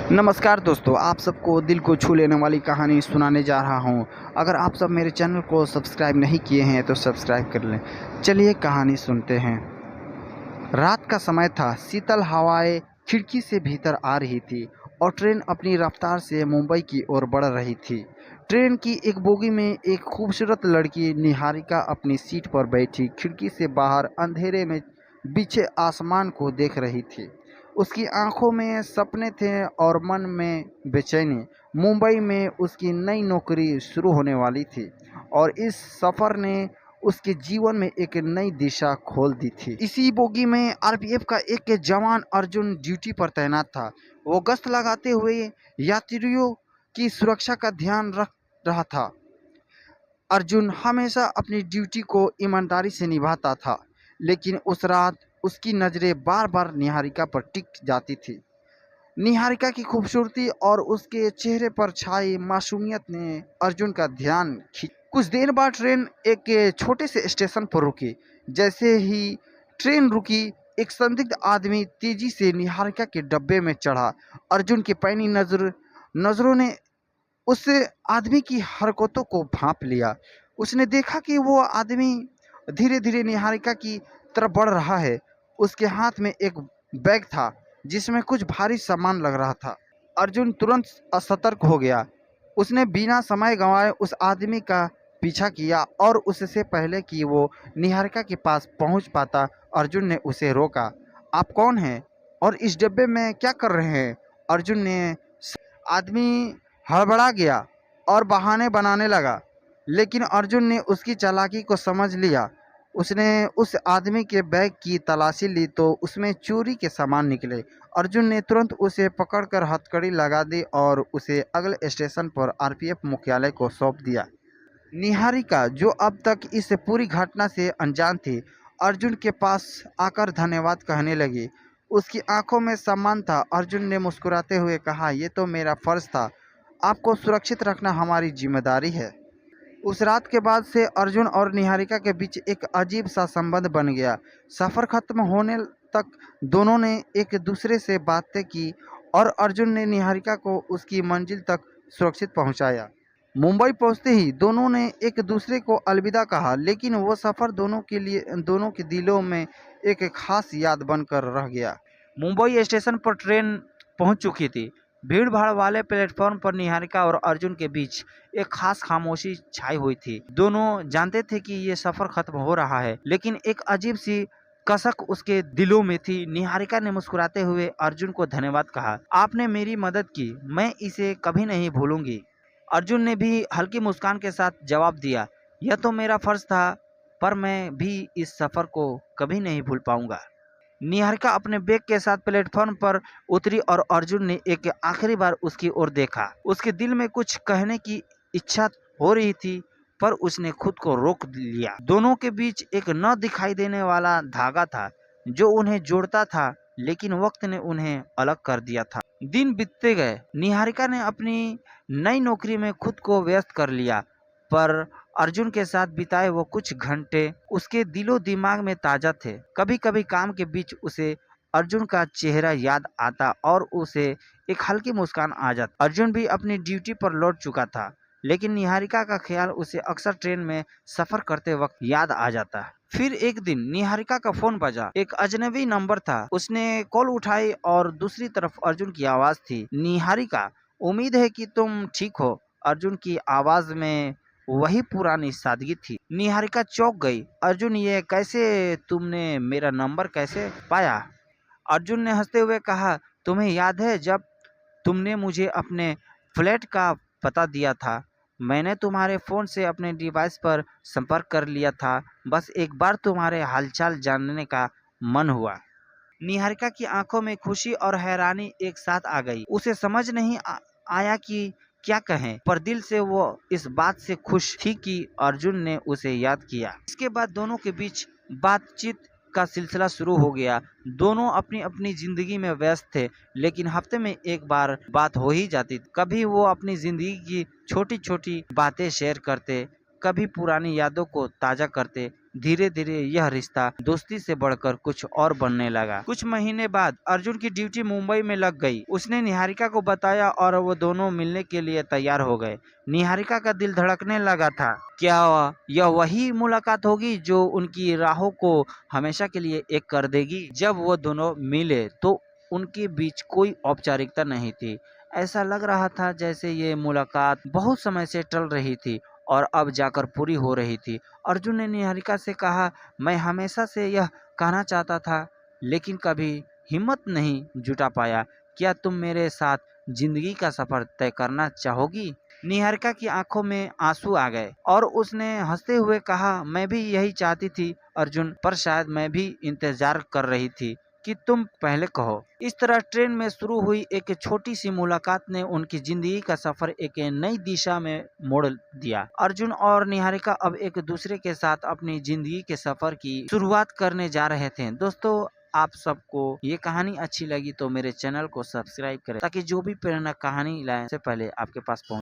नमस्कार दोस्तों, आप सबको दिल को छू लेने वाली कहानी सुनाने जा रहा हूँ। अगर आप सब मेरे चैनल को सब्सक्राइब नहीं किए हैं तो सब्सक्राइब कर लें। चलिए कहानी सुनते हैं। रात का समय था, शीतल हवाएं खिड़की से भीतर आ रही थी और ट्रेन अपनी रफ्तार से मुंबई की ओर बढ़ रही थी। ट्रेन की एक बोगी में एक खूबसूरत लड़की निहारिका अपनी सीट पर बैठी खिड़की से बाहर अंधेरे में बिछे आसमान को देख रही थी। उसकी आंखों में सपने थे और मन में बेचैनी। मुंबई में उसकी नई नौकरी शुरू होने वाली थी और इस सफ़र ने उसके जीवन में एक नई दिशा खोल दी थी। इसी बोगी में आरपीएफ का एक जवान अर्जुन ड्यूटी पर तैनात था। वो गश्त लगाते हुए यात्रियों की सुरक्षा का ध्यान रख रहा था। अर्जुन हमेशा अपनी ड्यूटी को ईमानदारी से निभाता था, लेकिन उस रात उसकी नज़रें बार बार निहारिका पर टिक जाती थी। निहारिका की खूबसूरती और उसके चेहरे पर छाई मासूमियत ने अर्जुन का ध्यान खींच। कुछ देर बाद ट्रेन एक छोटे से स्टेशन पर रुकी। जैसे ही ट्रेन रुकी, एक संदिग्ध आदमी तेजी से निहारिका के डब्बे में चढ़ा। अर्जुन की पैनी नजरों ने उस आदमी की हरकतों को भांप लिया। उसने देखा कि वो आदमी धीरे धीरे निहारिका की तरफ बढ़ रहा है। उसके हाथ में एक बैग था जिसमें कुछ भारी सामान लग रहा था। अर्जुन तुरंत सतर्क हो गया। उसने बिना समय गंवाए उस आदमी का पीछा किया और उससे पहले कि वो निहारिका के पास पहुंच पाता, अर्जुन ने उसे रोका। आप कौन हैं और इस डब्बे में क्या कर रहे हैं? अर्जुन ने आदमी हड़बड़ा गया और बहाने बनाने लगा, लेकिन अर्जुन ने उसकी चालाकी को समझ लिया। उसने उस आदमी के बैग की तलाशी ली तो उसमें चोरी के सामान निकले। अर्जुन ने तुरंत उसे पकड़कर हथकड़ी लगा दी और उसे अगले स्टेशन पर आरपीएफ मुख्यालय को सौंप दिया। निहारिका, जो अब तक इस पूरी घटना से अनजान थी, अर्जुन के पास आकर धन्यवाद कहने लगी। उसकी आंखों में सम्मान था। अर्जुन ने मुस्कुराते हुए कहा, यह तो मेरा फर्ज था। आपको सुरक्षित रखना हमारी जिम्मेदारी है। उस रात के बाद से अर्जुन और निहारिका के बीच एक अजीब सा संबंध बन गया। सफ़र खत्म होने तक दोनों ने एक दूसरे से बातें की और अर्जुन ने निहारिका को उसकी मंजिल तक सुरक्षित पहुंचाया। मुंबई पहुंचते ही दोनों ने एक दूसरे को अलविदा कहा, लेकिन वो सफ़र दोनों के दिलों में एक खास याद बनकर रह गया। मुंबई स्टेशन पर ट्रेन पहुंच चुकी थी। भीड़ भाड़ वाले प्लेटफॉर्म पर निहारिका और अर्जुन के बीच एक खास खामोशी छाई हुई थी। दोनों जानते थे कि ये सफर खत्म हो रहा है, लेकिन एक अजीब सी कसक उसके दिलों में थी। निहारिका ने मुस्कुराते हुए अर्जुन को धन्यवाद कहा। आपने मेरी मदद की, मैं इसे कभी नहीं भूलूंगी। अर्जुन ने भी हल्की मुस्कान के साथ जवाब दिया, यह तो मेरा फर्ज था, पर मैं भी इस सफर को कभी नहीं भूल पाऊंगा। निहारिका अपने बैग के साथ प्लेटफॉर्म पर उतरी और अर्जुन ने एक आखिरी बार उसकी ओर देखा। उसके दिल में कुछ कहने की इच्छा हो रही थी, पर उसने खुद को रोक लिया। दोनों के बीच एक न दिखाई देने वाला धागा था जो उन्हें जोड़ता था, लेकिन वक्त ने उन्हें अलग कर दिया था। दिन बीतते गए। निहारिका ने अपनी नई नौकरी में खुद को व्यस्त कर लिया, पर अर्जुन के साथ बिताए वो कुछ घंटे उसके दिलो दिमाग में ताजा थे। कभी कभी काम के बीच उसे अर्जुन का चेहरा याद आता और उसे एक हल्की मुस्कान आ जाती। अर्जुन भी अपनी ड्यूटी पर लौट चुका था, लेकिन निहारिका का ख्याल उसे अक्सर ट्रेन में सफर करते वक्त याद आ जाता। फिर एक दिन निहारिका का फोन बजा। एक अजनबी नंबर था। उसने कॉल उठाई और दूसरी तरफ अर्जुन की आवाज थी। निहारिका, उम्मीद है कि तुम ठीक हो। अर्जुन की आवाज में वही पुरानी सादगी थी। निहारिका चौंक गई। अर्जुन, ये कैसे? तुमने मेरा नंबर कैसे पाया? अर्जुन ने हंसते हुए कहा, तुम्हें याद है जब तुमने मुझे अपने फ्लैट का पता दिया था? मैंने तुम्हारे फ़ोन से अपने डिवाइस पर संपर्क कर लिया था। बस एक बार तुम्हारे हालचाल जानने का मन हुआ। निहारिका की आंखों में खुशी और हैरानी एक साथ आ गई। उसे समझ नहीं आया कि क्या कहें, पर दिल से वो इस बात से खुश थी कि अर्जुन ने उसे याद किया। इसके बाद दोनों के बीच बातचीत का सिलसिला शुरू हो गया। दोनों अपनी अपनी जिंदगी में व्यस्त थे, लेकिन हफ्ते में एक बार बात हो ही जाती। कभी वो अपनी जिंदगी की छोटी छोटी बातें शेयर करते, कभी पुरानी यादों को ताजा करते। धीरे धीरे यह रिश्ता दोस्ती से बढ़कर कुछ और बनने लगा। कुछ महीने बाद अर्जुन की ड्यूटी मुंबई में लग गई। उसने निहारिका को बताया और वो दोनों मिलने के लिए तैयार हो गए। निहारिका का दिल धड़कने लगा था। क्या यह वही मुलाकात होगी जो उनकी राहों को हमेशा के लिए एक कर देगी? जब वो दोनों मिले तो उनके बीच कोई औपचारिकता नहीं थी। ऐसा लग रहा था जैसे ये मुलाकात बहुत समय से टल रही थी और अब जाकर पूरी हो रही थी। अर्जुन ने निहारिका से कहा, मैं हमेशा से यह कहना चाहता था लेकिन कभी हिम्मत नहीं जुटा पाया। क्या तुम मेरे साथ जिंदगी का सफर तय करना चाहोगी? निहारिका की आंखों में आंसू आ गए और उसने हंसते हुए कहा, मैं भी यही चाहती थी अर्जुन, पर शायद मैं भी इंतजार कर रही थी कि तुम पहले कहो। इस तरह ट्रेन में शुरू हुई एक छोटी सी मुलाकात ने उनकी जिंदगी का सफर एक नई दिशा में मोड़ दिया। अर्जुन और निहारिका अब एक दूसरे के साथ अपनी जिंदगी के सफर की शुरुआत करने जा रहे थे। दोस्तों, आप सबको ये कहानी अच्छी लगी तो मेरे चैनल को सब्सक्राइब करें ताकि जो भी प्रेरणा कहानी लाए से पहले आपके पास पहुंचे।